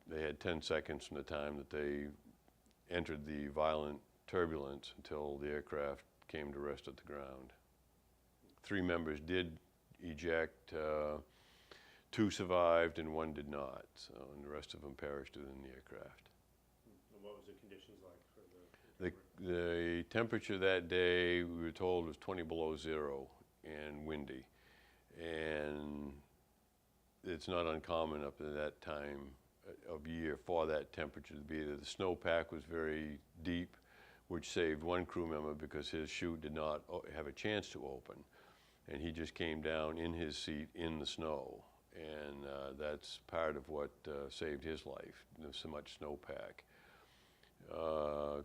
They had 10 seconds from the time that they entered the violent turbulence until the aircraft came to rest at the ground. 3 members did eject, 2 survived and 1 did not, and the rest of them perished within the aircraft. And what was the conditions like for the The temperature that day, we were told, was 20 below zero and windy. And it's not uncommon up at that time of year for that temperature to be there. The snowpack was very deep, which saved 1 crew member because his chute did not have a chance to open. And he just came down in his seat in the snow. And that's part of what saved his life, there's so much snowpack.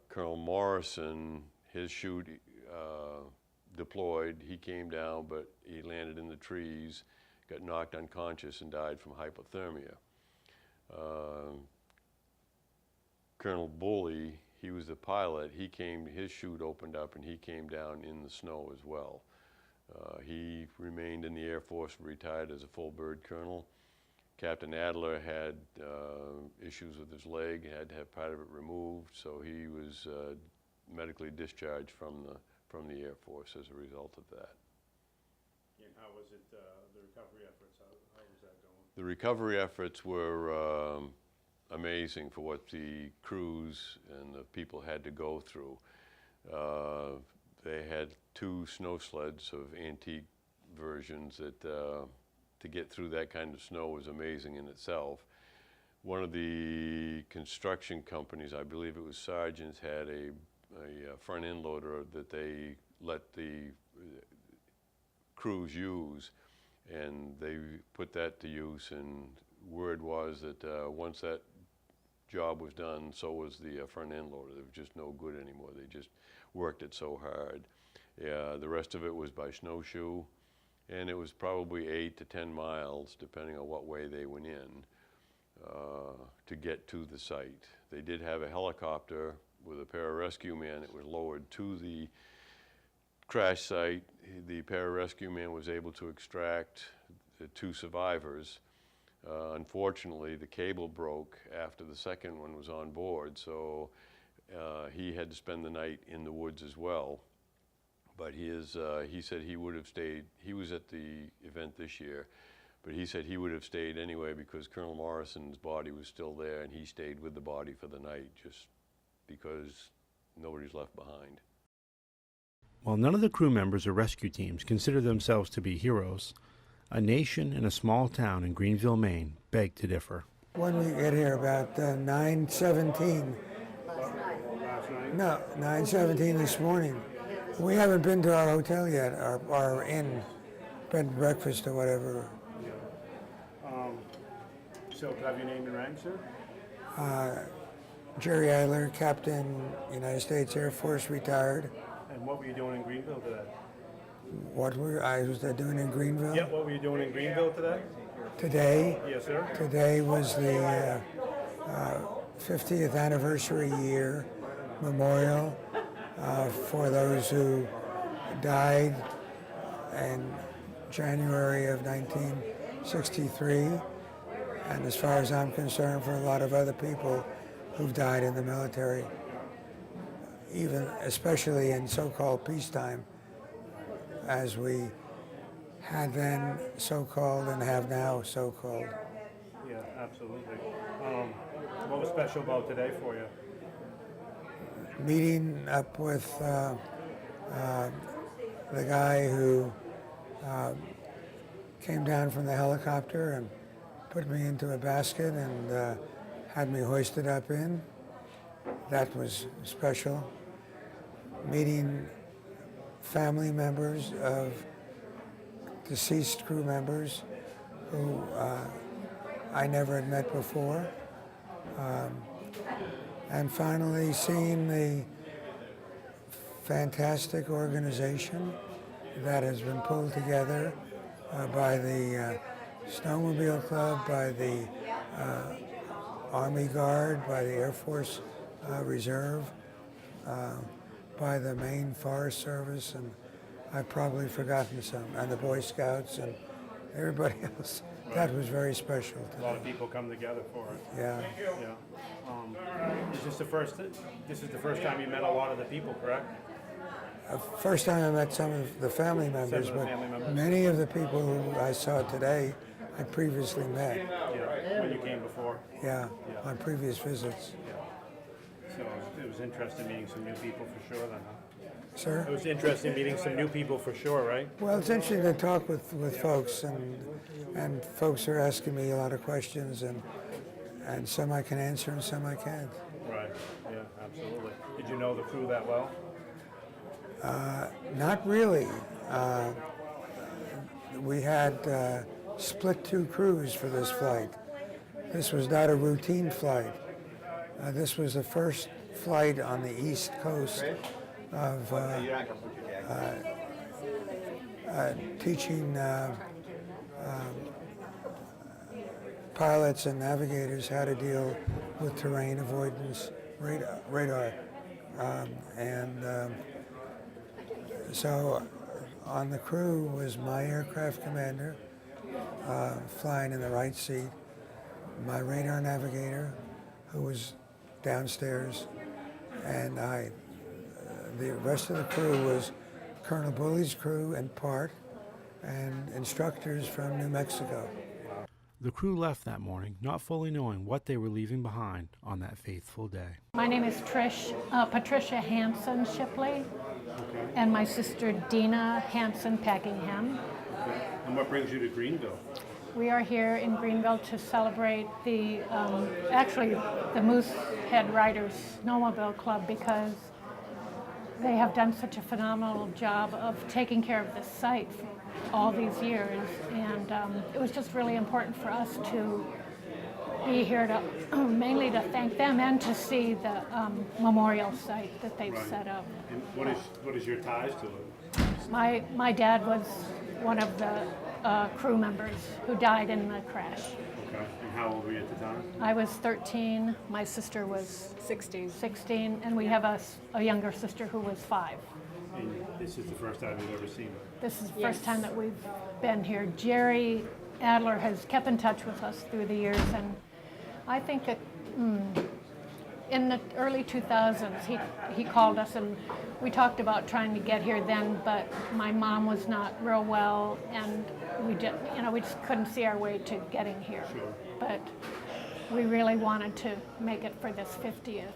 Colonel Morrison, his chute deployed. He came down, but he landed in the trees, got knocked unconscious, and died from hypothermia. Colonel Bully, he was the pilot. His chute opened up, and he came down in the snow as well. He remained in the Air Force, retired as a full bird colonel. Captain Adler had issues with his leg, had to have part of it removed, so he was medically discharged from the Air Force as a result of that. And how was it, the recovery efforts, how was that going? The recovery efforts were amazing for what the crews and the people had to go through. They had 2 snow sleds of antique versions that to get through that kind of snow was amazing in itself. One of the construction companies, I believe it was Sargent's, had a front end loader that they let the crews use, and they put that to use, and word was that once that job was done, so was the front end loader. It was just no good anymore. They just worked it so hard. The rest of it was by snowshoe, and it was probably 8 to 10 miles, depending on what way they went in, to get to the site. They did have a helicopter with a pararescue man that was lowered to the crash site. The pararescue man was able to extract the 2 survivors. Unfortunately, the cable broke after the second one was on board, so he had to spend the night in the woods as well. But he said he would have stayed. He was at the event this year, but he said he would have stayed anyway because Colonel Morrison's body was still there, and he stayed with the body for the night just because nobody's left behind. While none of the crew members or rescue teams consider themselves to be heroes, a nation in a small town in Greenville, Maine, beg to differ. When we get here, about 9:17. Last night? No, 9:17 this morning. We haven't been to our hotel yet, our inn, bed and breakfast or whatever. So could I have your name and rank, sir? Jerry Eiler, Captain, United States Air Force, retired. And what were you doing in Greenville today? I was doing in Greenville? Yeah, what were you doing in Greenville today? Today? Yes, sir. Today was the 50th anniversary year memorial for those who died in January of 1963, and as far as I'm concerned, for a lot of other people who've died in the military, even especially in so-called peacetime, as we had then so-called and have now so-called. Yeah, absolutely. What was special about today for you? Meeting up with the guy who came down from the helicopter and put me into a basket and had me hoisted up in. That was special. Meeting family members of deceased crew members who I never had met before. And finally seeing the fantastic organization that has been pulled together by the Snowmobile Club, by the Army Guard, by the Air Force Reserve, by the Maine Forest Service, and I've probably forgotten some, and the Boy Scouts and everybody else that was very special A to lot me. of people come together for it. Yeah. Yeah. Is this the first? This is the first time you met a lot of the people, correct? First time I met some of the family members, Some of the but family members. many of the people who I saw today I previously met. Yeah. When you came before. Yeah, on previous visits. So it was interesting meeting some new people for sure. Then. Huh? Sir? It was interesting meeting some new people for sure, right? Well, it's interesting to talk with folks, and folks are asking me a lot of questions, and some I can answer and some I can't. Right. Yeah. Absolutely. Did you know the crew that well? Not really. We had split two crews for this flight. This was not a routine flight. This was the first flight on the East Coast of teaching pilots and navigators how to deal with terrain avoidance radar. So on the crew was my aircraft commander, flying in the right seat, my radar navigator, who was downstairs, and I. The rest of the crew was Colonel Bully's crew and part, and instructors from New Mexico. The crew left that morning, not fully knowing what they were leaving behind on that faithful day. My name is Patricia Hanson Shipley, and my sister Dina Hanson Packingham. And what brings you to Greenville? We are here in Greenville to celebrate the Moosehead Riders Snowmobile Club, because they have done such a phenomenal job of taking care of this site for all these years, and it was just really important for us to be here to mainly to thank them and to see the memorial site that they've set up. And what is your ties to it? My dad was one of the crew members who died in the crash. Okay. And how old were you at the time? I was 13, my sister was 16, and we have a younger sister who was 5. And this is the first time you've ever seen it. This is the first time that we've been here. Jerry Adler has kept in touch with us through the years, and I think that in the early 2000s he called us, and we talked about trying to get here then, but my mom was not real well, and we just couldn't see our way to getting here. Sure. But we really wanted to make it for this 50th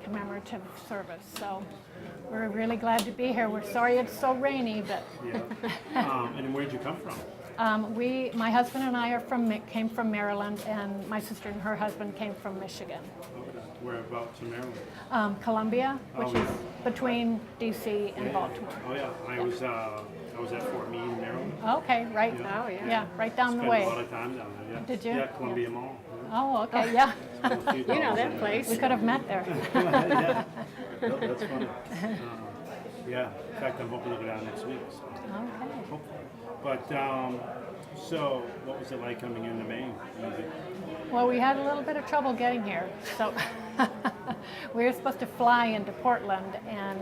commemorative service. So we're really glad to be here. We're sorry it's so rainy, but Yeah. And where'd you come from? my husband and I came from Maryland, and my sister and her husband came from Michigan. Okay. Whereabouts in Maryland? Columbia, which Oh, yeah. is between DC and Baltimore. Oh yeah, I was at Fort Meade, Maryland. Okay, right. Yeah. Oh, yeah. Yeah, right down Spent the way. a lot of time down there. Yeah. Did you? Yeah, Columbia Mall. Oh, okay, yeah. You know that place. We could have met there. Yeah. No, that's funny. Yeah. In fact, I'm hoping to go down next week. So. Okay. Hopefully. But so, what was it like coming into Maine? Well, we had a little bit of trouble getting here. So we were supposed to fly into Portland, and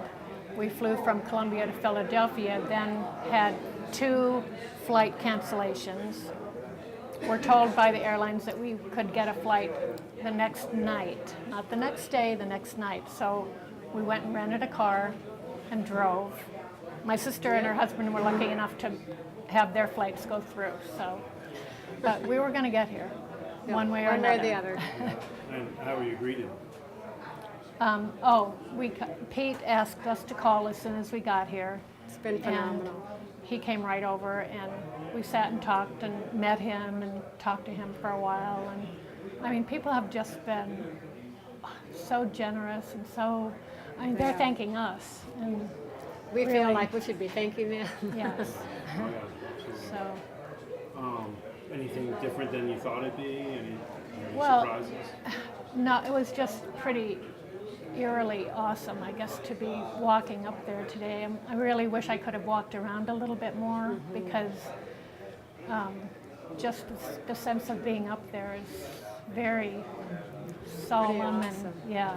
we flew from Columbia to Philadelphia, then had 2 flight cancellations. We're told by the airlines that we could get a flight the next night, not the next day, the next night. So we went and rented a car and drove. My sister and her husband were lucky enough to have their flights go through. So, but we were going to get here, one way or One another. or the other. And how were you greeted? Pete asked us to call as soon as we got here. It's been And phenomenal. he came right over, and we sat and talked and met him and talked to him for a while. And I mean, people have just been so generous and so, they're thanking us. And We really- feel like we should be thanking them. yes, Oh, yeah, absolutely. so. Anything different than you thought it'd be? Any Well, surprises? No, it was just pretty eerily awesome, I guess, to be walking up there today. I really wish I could have walked around a little bit more, because just the sense of being up there is very solemn awesome. and yeah.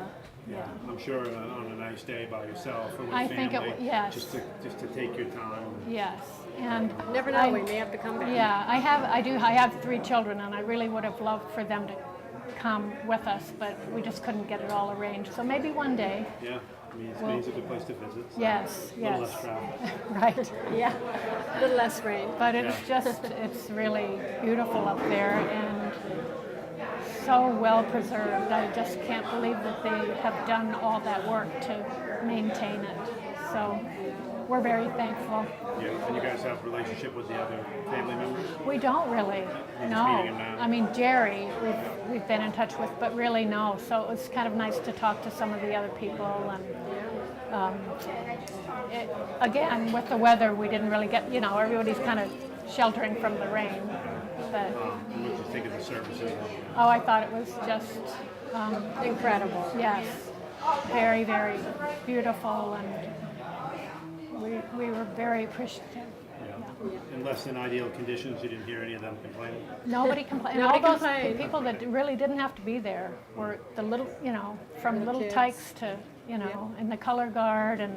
Yeah, I'm sure on a nice day by yourself or with I family. think it yes. Just to take your time. Yes, and Never know, I- we may have to come back. Yeah, I have 3 children, and I really would have loved for them to come with us, but we just couldn't get it all arranged. So maybe one day. Yeah, I mean, Well- Spain's a good place to visit. So Yes, A little yes. less travel. Right. Yeah, a little less rain. But it's really beautiful up there and so well preserved. I just can't believe that they have done all that work to maintain it. So we're very thankful. Yeah, and you guys have a relationship with the other family members? We don't really, just no. meeting him now? I mean, Jerry, we've been in touch with, but really no. So it was kind of nice to talk to some of the other people. And again, with the weather, we didn't really get, everybody's kind of sheltering from the rain. But And what do you think of the services? oh, I thought it was just, Incredible. yes, very, very beautiful, and we were very appreciative. Yeah. In less than ideal conditions, you didn't hear any of them complaining? Nobody complained. Nobody All those complained. people that really didn't have to be there were the little, from The little kids. tykes to, and the color guard and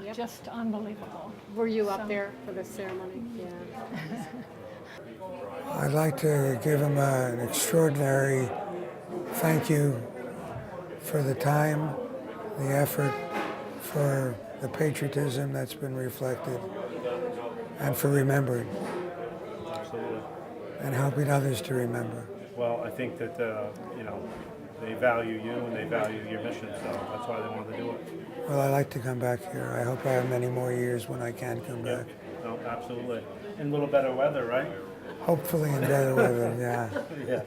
Yep. just unbelievable. Were you up So- there for the ceremony? Yeah. I'd like to give him an extraordinary thank you for the time, the effort, for the patriotism that's been reflected, and for remembering Absolutely. and helping others to remember. Well, I think that, they value you and they value your mission, so that's why they wanted to do it. Well, I like to come back here. I hope I have many more years when I can come back. No, absolutely. In a little better weather, right? Hopefully in better weather, yeah. Yeah.